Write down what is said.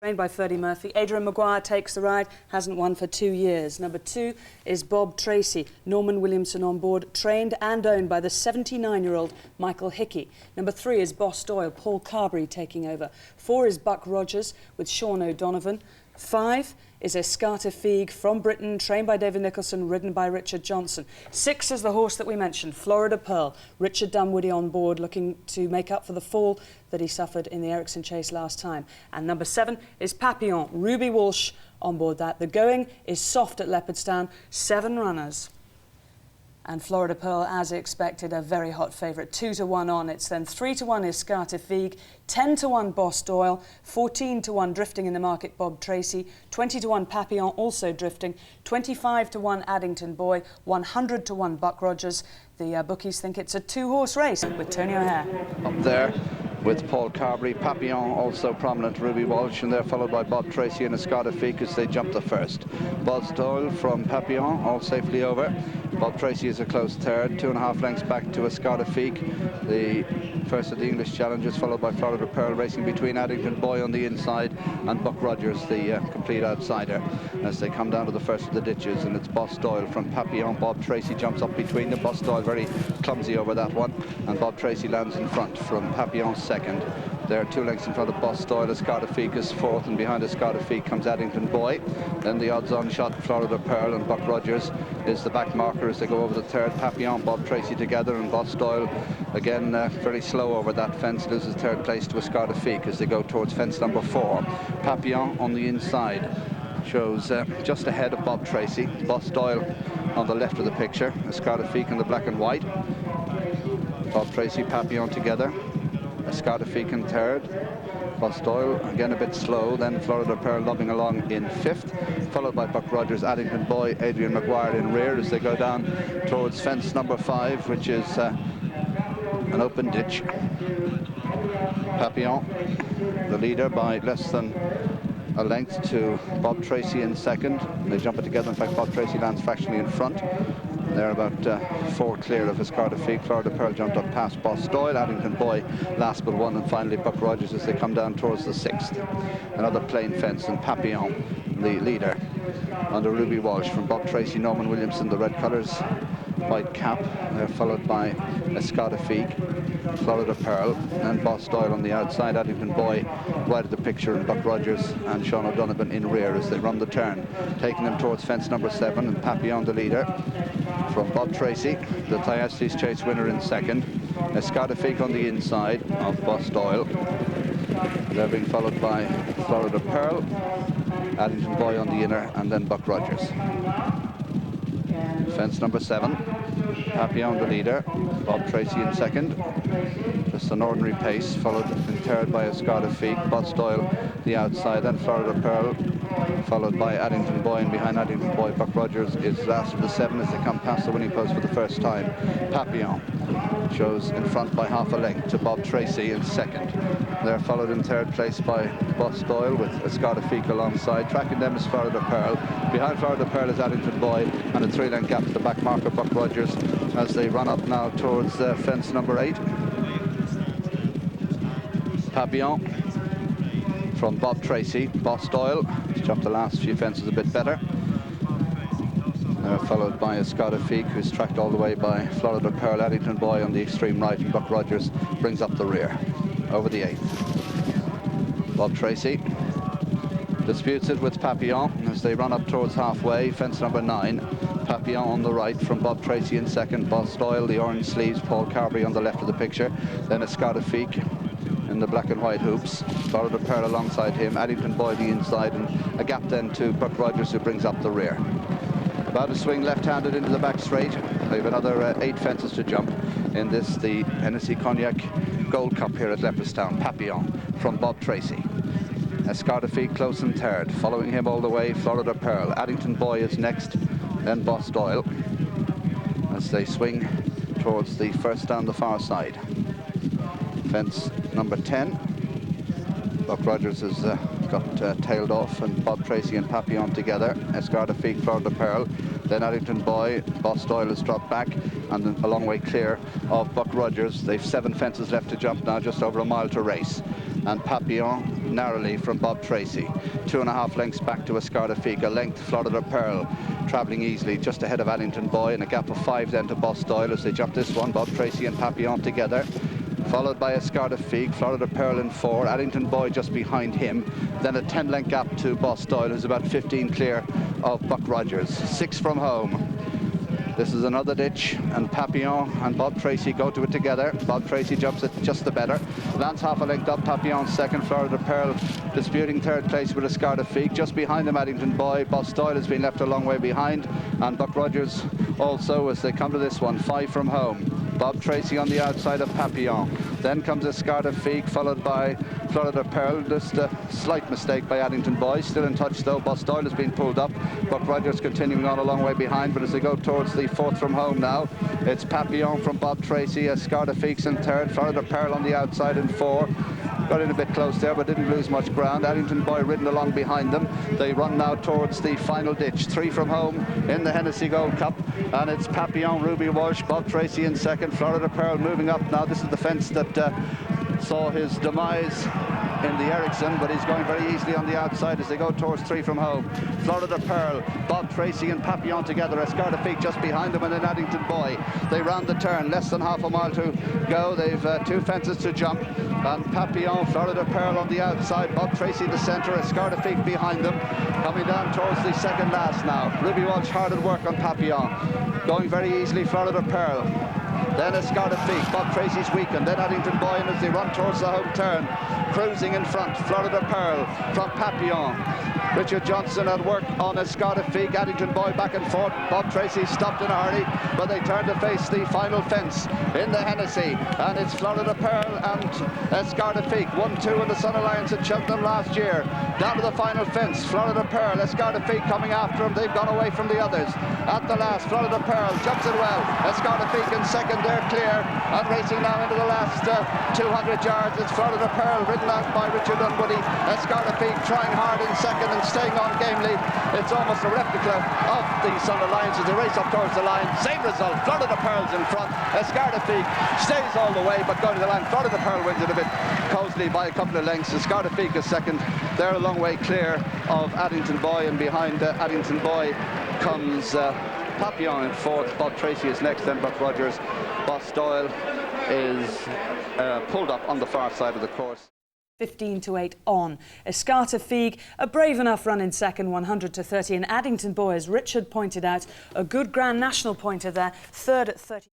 Trained by Ferdy Murphy. Adrian Maguire takes the ride, hasn't won for 2 years. Number 2 is Bob Tracy. Norman Williamson on board, trained and owned by the 79-year-old Michael Hickey. Number 3 is Boss Doyle, Paul Carberry taking over. 4 is Buck Rogers with Sean O'Donovan. 5 is Escata Feig from Britain, trained by David Nicholson, ridden by Richard Johnson. 6 is the horse that we mentioned, Florida Pearl. Richard Dunwoody on board, looking to make up for the fall that he suffered in the Ericsson Chase last time. And number 7 is Papillon, Ruby Walsh on board that. The going is soft at Leopardstown, 7 runners. And Florida Pearl, as expected, a very hot favourite. 2-1 on. It's then 3-1 Escata Feig, 10-1 Boss Doyle, 14-1 Drifting in the Market Bob Tracy, 20-1 Papillon also drifting, 25-1 Addington Boy, 100-1 Buck Rogers. The bookies think it's a 2-horse race with Tony O'Hare. Up there with Paul Carberry, Papillon also prominent, Ruby Walsh, and they're followed by Bob Tracy and Escata Feig as they jump the first. Boss Doyle from Papillon all safely over. Bob Tracy is a close third, 2.5 lengths back to Escata Feig, the first of the English challengers, followed by Florida Pearl, racing between Addington Boy on the inside and Buck Rogers, the complete outsider, as they come down to the first of the ditches. And it's Boss Doyle from Papillon. Bob Tracy jumps up between them. Boss Doyle very clumsy over that one, and Bob Tracy lands in front from Papillon second. They're 2 lengths in front of Boss Doyle. Escata Feig is fourth, and behind Escata Feig comes Addington Boy. Then the odds-on shot, Florida Pearl, and Buck Rogers is the back marker as they go over the third. Papillon, Bob Tracy together, and Boss Doyle again very slow over that fence, loses third place to Escata Feig as they go towards fence number 4. Papillon on the inside shows just ahead of Bob Tracy. Boss Doyle on the left of the picture, Escata Feig in the black and white. Bob Tracy, Papillon together. Escata Feig in third. Boss Doyle again a bit slow, then Florida Pearl lobbing along in 5th, followed by Buck Rogers, Addington Boy, Adrian Maguire in rear as they go down towards fence number 5, which is an open ditch. Papillon, the leader by less than a length to Bob Tracy in second. They jump it together. In fact, Bob Tracy lands fractionally in front. They're about 4 clear of Escata Feig. Florida Pearl jumped up past Boss Doyle. Addington Boy last but 1, and finally Buck Rogers as they come down towards the 6th. Another plain fence, and Papillon, the leader, under Ruby Walsh from Bob Tracy, Norman Williamson, the red colours, white cap. They're followed by Escata Feig, Florida Pearl, and Boss Doyle on the outside. Addington Boy right at the picture, and Buck Rogers and Sean O'Donovan in rear as they run the turn, taking them towards fence number 7, and Papillon the leader from Bob Tracy, the Thyestes Chase winner in second. Escata Feig on the inside of Boss Doyle. They're being followed by Florida Pearl, Addington Boy on the inner, and then Buck Rogers. Fence number 7, Papillon the leader, Bob Tracy in second. Just an ordinary pace, followed in third by Escata Feig, Boss Doyle the outside, then Florida Pearl, followed by Addington Boy, and behind Addington Boy, Buck Rogers is last of the 7 as they come past the winning post for the first time. Papillon shows in front by half a length to Bob Tracy in second. They're followed in third place by Boss Doyle with Escata Feig alongside. Tracking them is Florida Pearl. Behind Florida Pearl is Addington Boy, and a 3-length gap to the back marker, Buck Rogers, as they run up now towards fence number 8. Papillon from Bob Tracy, Boss Doyle, he's jumped the last few fences a bit better. Followed by Escata Feig, who's tracked all the way by Florida Pearl. Addington Boy on the extreme right, and Buck Rogers brings up the rear over the 8th. Bob Tracy disputes it with Papillon as they run up towards halfway, fence number 9. Papillon on the right from Bob Tracy in second. Boss Doyle, the orange sleeves, Paul Carberry on the left of the picture. Then Escata Feig in the black and white hoops. Florida Pearl alongside him. Addington Boy the inside, and a gap then to Buck Rogers, who brings up the rear. About to swing left-handed into the back straight. They have another 8 fences to jump in this, the Hennessy Cognac Gold Cup here at Leopardstown. Papillon from Bob Tracy. Escata Feig close in third. Following him all the way, Florida Pearl. Addington Boy is next, then Boss Doyle, as they swing towards the first down the far side. Fence number 10. Buck Rogers is got tailed off, and Bob Tracy and Papillon together. Escarda Figue, Fleur de Pearl. Then Addington Boy, Boss Doyle has dropped back, and a long way clear of Buck Rogers. They've 7 fences left to jump now, just over a mile to race. And Papillon narrowly from Bob Tracy. 2.5 lengths back to Escarda Figue, a length Fleur de Pearl, travelling easily just ahead of Addington Boy, and a gap of 5 then to Boss Doyle as they jump this one. Bob Tracy and Papillon together, followed by Escarda Figue, Fleur de Pearl in 4, Addington Boy just behind him, then a 10-length gap to Boss Doyle, who's about 15 clear of Buck Rogers. 6 from home. This is another ditch, and Papillon and Bob Tracy go to it together. Bob Tracy jumps it just the better. Lance half a length up, Papillon second, Fleur de Pearl disputing 3rd place with Escarda Figue. Just behind them, Addington Boy. Boss Doyle has been left a long way behind, and Buck Rogers also as they come to this one. 5 from home. Bob Tracy on the outside of Papillon. Then comes Escarda Figue, followed by Fleur de Pearl. Just a slight mistake by Addington Boy. Still in touch though. Boss Doyle has been pulled up. Buck Rogers continuing on a long way behind, but as they go towards the 4th from home now, it's Papillon from Bob Tracy, Escarda Figue in 3rd, Fleur de Pearl on the outside in 4. Got in a bit close there, but didn't lose much ground. Addington Boy ridden along behind them. They run now towards the final ditch. 3 from home in the Hennessy Gold Cup, and it's Papillon, Ruby Walsh, Bob Tracy in 2nd, Fleur de Pearl moving up now. This is the fence that saw his demise in the Ericsson, but he's going very easily on the outside as they go towards 3 from home. Fleur de Pearl, Bob Tracy and Papillon together. Escarda Figue just behind them, and then Addington Boy. They round the turn, less than half a mile to go. They've 2 fences to jump, and Papillon, Fleur de Pearl on the outside, Bob Tracy the centre, Escarda Figue behind them, coming down towards the second last now. Ruby Walsh hard at work on Papillon, going very easily, Fleur de Pearl. Then Escarda Figue, Bob Tracy's weakened, then Addington Boy, and as they run towards the home turn, cruising in front, Fleur de Pearl from Papillon. Richard Johnson at work on Escarda Figue, Addington Boy back and forth. Bob Tracy stopped in a hurry, but they turn to face the final fence in the Hennessy, and it's Fleur de Pearl and Escarda Figue. 1-2 in the Sun Alliance at Cheltenham last year. Down to the final fence, Fleur de Pearl, Escarda Figue coming after him. They've gone away from the others. At the last, Fleur de Pearl jumps it well. Escarda Figue in 2nd, they're clear, and racing now into the last 200 yards. It's Fleur de Pearl, ridden out by Richard Dunwoody. Escarda Figue trying hard in 2nd and staying on gamely. It's almost a replica of the Sun Alliance as they race up towards the line. Same result, Fleur de Pearl's in front. Escarda Figue stays all the way, but going to the line, Fleur de Pearl wins it a bit cosily by a couple of lengths. Escarda Figue is 2nd. They're a long way clear of Addington Boy, and behind Addington Boy comes Papillon in 4th. Bob Tracy is next, then Buck Rogers. Boss Doyle is pulled up on the far side of the course. 15-8 on. Escarda Figue, a brave enough run in 2nd, 100-30, and Addington Boy, as Richard pointed out, a good Grand National pointer there, 3rd at 30.